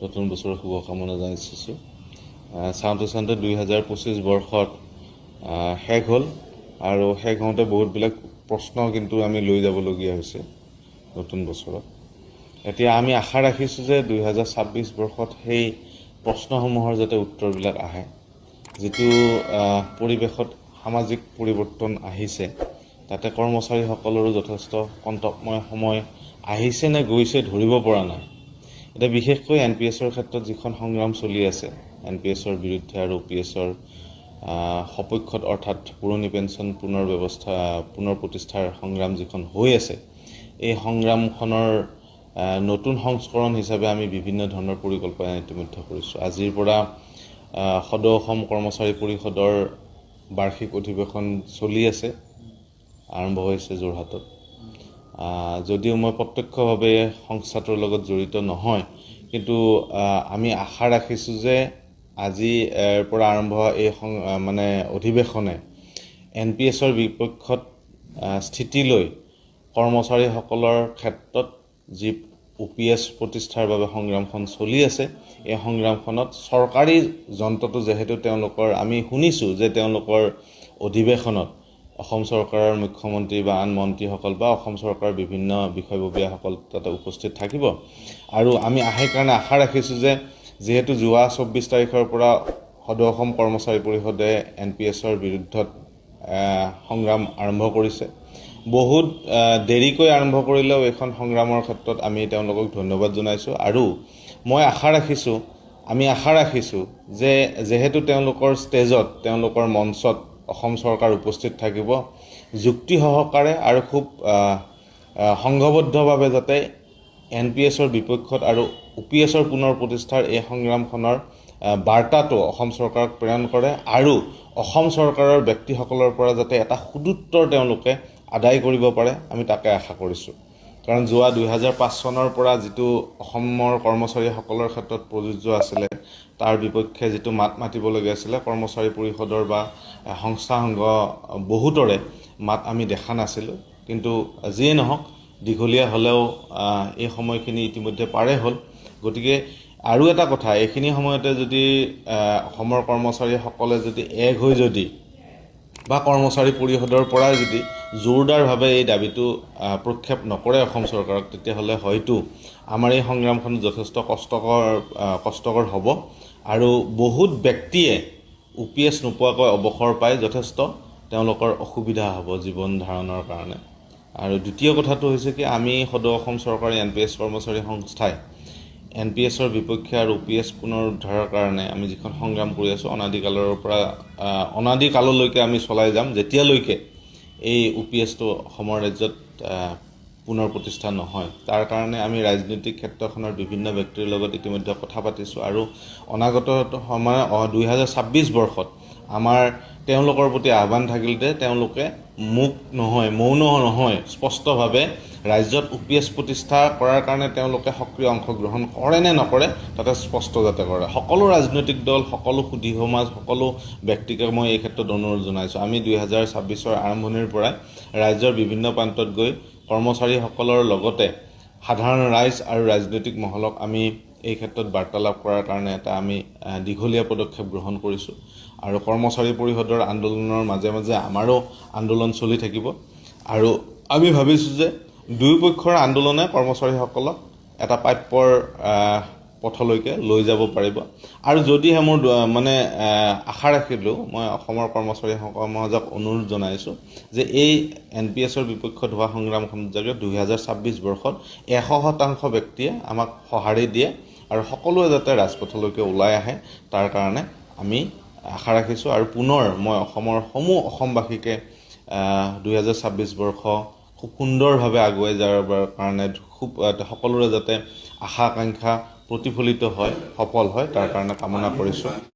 নতুন বছৰৰ শুভকামনা জনাইছোঁ। চাওঁতে 2025 বৰ্ষত শেষ হ'ল আৰু শেষ হওঁতে বহুতবিলাক প্ৰশ্ন কিন্তু আমি লৈ যাবলগীয়া হৈছে নতুন বছৰত। এতিয়া আমি আশা ৰাখিছোঁ যে 2026 বৰ্ষত সেই প্ৰশ্নসমূহৰ যাতে উত্তৰবিলাক আহে। যিটো পৰিৱেশত সামাজিক পৰিৱৰ্তন আহিছে, তাতে কৰ্মচাৰীসকলৰো যথেষ্ট কণ্টকময় সময় আহিছে নে গৈছে ধৰিব পৰা নাই। এতিয়া বিশেষকৈ NPSৰ ক্ষেত্ৰত যিখন সংগ্ৰাম চলি আছে, NPSৰ বিৰুদ্ধে আৰু OPSৰ সপক্ষত, অৰ্থাৎ পুৰণি পেঞ্চন পুনৰ প্ৰতিষ্ঠাৰ সংগ্ৰাম যিখন হৈ আছে, এই সংগ্ৰামখনৰ নতুন সংস্কৰণ হিচাপে আমি বিভিন্ন ধৰণৰ পৰিকল্পনা ইতিমধ্যে কৰিছোঁ। আজিৰ পৰা সদৌ অসম কৰ্মচাৰী পৰিষদৰ বাৰ্ষিক অধিৱেশন চলি আছে, আৰম্ভ হৈছে যোৰহাটত। যদিও মই প্ৰত্যক্ষভাৱে সংস্থাটোৰ লগত জড়িত নহয়, কিন্তু আমি আশা ৰাখিছোঁ যে আজিৰ পৰা আৰম্ভ হোৱা এই অধিৱেশনে NPSৰ বিপক্ষত স্থিতি লৈ কৰ্মচাৰীসকলৰ ক্ষেত্ৰত যি OPS প্ৰতিষ্ঠাৰ বাবে সংগ্ৰামখন চলি আছে, এই সংগ্ৰামখনত চৰকাৰী যন্ত্ৰটো যিহেতু তেওঁলোকৰ, আমি শুনিছোঁ যে তেওঁলোকৰ অধিৱেশনত অসম চৰকাৰৰ মুখ্যমন্ত্ৰী বা আন মন্ত্ৰীসকল বা অসম চৰকাৰৰ বিভিন্ন বিষয়ববীয়াসকল তাতে উপস্থিত থাকিব। আৰু আমি সেইকাৰণে আশা ৰাখিছোঁ যে যিহেতু যোৱা 24 তাৰিখৰ পৰা সদৌ অসম কৰ্মচাৰী পৰিষদে NPSৰ বিৰুদ্ধত সংগ্ৰাম আৰম্ভ কৰিছে। বহুত দেৰিকৈ আৰম্ভ কৰিলেও এইখন সংগ্ৰামৰ ক্ষেত্ৰত আমি তেওঁলোকক ধন্যবাদ জনাইছোঁ। আৰু মই আমি আশা ৰাখিছোঁ যে যিহেতু তেওঁলোকৰ ষ্টেজত, তেওঁলোকৰ মঞ্চত অসম চৰকাৰ উপস্থিত থাকিব, যুক্তি সহকাৰে আৰু খুব সংঘবদ্ধভাৱে যাতে NPSৰ বিপক্ষত আৰু OPSৰ পুনৰ প্ৰতিষ্ঠাৰ এই সংগ্ৰামখনৰ বাৰ্তাটো অসম চৰকাৰক প্ৰেৰণ কৰে আৰু অসম চৰকাৰৰ ব্যক্তিসকলৰ পৰা যাতে এটা সুদুত্তৰ তেওঁলোকে আদায় কৰিব পাৰে, আমি তাকে আশা কৰিছোঁ। কাৰণ যোৱা 2005 চনৰ পৰা যিটো অসমৰ কৰ্মচাৰীসকলৰ ক্ষেত্ৰত প্ৰযোজ্য আছিলে, তাৰ বিপক্ষে যিটো মাত মাতিবলগীয়া আছিলে, কৰ্মচাৰী পৰিষদৰ বা সংস্থা সংঘ বহুতৰে মাত আমি দেখা নাছিলোঁ। কিন্তু যিয়ে নহওক, দীঘলীয়া হ'লেও এই সময়খিনি ইতিমধ্যে পাৰে হ'ল। গতিকে আৰু এটা কথা, এইখিনি সময়তে যদি অসমৰ কৰ্মচাৰীসকলে যদি এক হৈ বা কৰ্মচাৰী পৰিষদৰ পৰাই যদি জোৰদাৰভাৱে এই দাবীটো প্ৰক্ষেপ নকৰে অসম চৰকাৰক, তেতিয়াহ'লে হয়তো আমাৰ এই সংগ্ৰামখন যথেষ্ট কষ্টকৰ হ'ব আৰু বহুত ব্যক্তিয়ে OPS নোপোৱাকৈ অৱসৰ পাই যথেষ্ট তেওঁলোকৰ অসুবিধা হ'ব জীৱন ধাৰণৰ কাৰণে। আৰু দ্বিতীয় কথাটো হৈছে কি, আমি সদৌ অসম চৰকাৰী NPS কৰ্মচাৰী সংস্থাই NPSৰ বিপক্ষে আৰু OPS পুনৰ উদ্ধাৰৰ কাৰণে আমি যিখন সংগ্ৰাম কৰি আছোঁ, অনাদিকাললৈকে আমি চলাই যাম, যেতিয়ালৈকে এই OPSটো অসমৰ ৰাজ্যত পুনৰ প্ৰতিষ্ঠা নহয়। তাৰ কাৰণে আমি ৰাজনৈতিক ক্ষেত্ৰখনৰ বিভিন্ন ব্যক্তিৰ লগত ইতিমধ্যে কথা পাতিছোঁ আৰু অনাগত সময়ত 2026 বৰ্ষত আমাৰ তেওঁলোকৰ প্ৰতি আহ্বান থাকিল যে তেওঁলোকে মৌন নহয়, স্পষ্টভাৱে ৰাজ্যত OPS প্ৰতিষ্ঠা কৰাৰ কাৰণে তেওঁলোকে সক্ৰিয় অংশগ্ৰহণ কৰে নে নকৰে, তাতে স্পষ্ট যাতে কৰে। সকলো ৰাজনৈতিক দল, সকলো সুধী সমাজ, সকলো ব্যক্তিকে মই এই ক্ষেত্ৰত অনুৰোধ জনাইছোঁ। আমি 2026ৰ আৰম্ভণিৰ পৰাই ৰাজ্যৰ বিভিন্ন প্ৰান্তত গৈ কৰ্মচাৰীসকলৰ লগতে সাধাৰণ ৰাইজ আৰু ৰাজনৈতিক মহলক আমি এই ক্ষেত্ৰত বাৰ্তালাপ কৰাৰ কাৰণে এটা আমি দীঘলীয়া পদক্ষেপ গ্ৰহণ কৰিছোঁ। আৰু কৰ্মচাৰী পৰিষদৰ আন্দোলনৰ মাজে মাজে আমাৰো আন্দোলন চলি থাকিব। আৰু আমি ভাবিছোঁ যে দুয়োপক্ষৰ আন্দোলনে কৰ্মচাৰীসকলক এটা প্ৰাপ্যৰ পথলৈকে লৈ যাব পাৰিব। আৰু যদিহে মোৰ আশা ৰাখিলোঁ, মই অসমৰ কৰ্মচাৰী সমাজক অনুৰোধ জনাইছোঁ যে এই NPSৰ বিপক্ষত হোৱা সংগ্ৰামখনত যাতে 2026 বৰ্ষত 100% ব্যক্তিয়ে আমাক সঁহাৰি দিয়ে আৰু সকলোৱে যাতে ৰাজপথলৈকে ওলাই আহে, তাৰ কাৰণে আমি আশা ৰাখিছোঁ। আৰু পুনৰ মই অসমৰ সমূহ অসমবাসীকে 2026 বৰ্ষ খুব সুন্দৰভাৱে আগুৱাই যাবৰ কাৰণে সকলোৰে যাতে আশা আকাংক্ষা প্ৰতিফলিত হয়, সফল হয়, তাৰ কাৰণে কামনা কৰিছোঁ।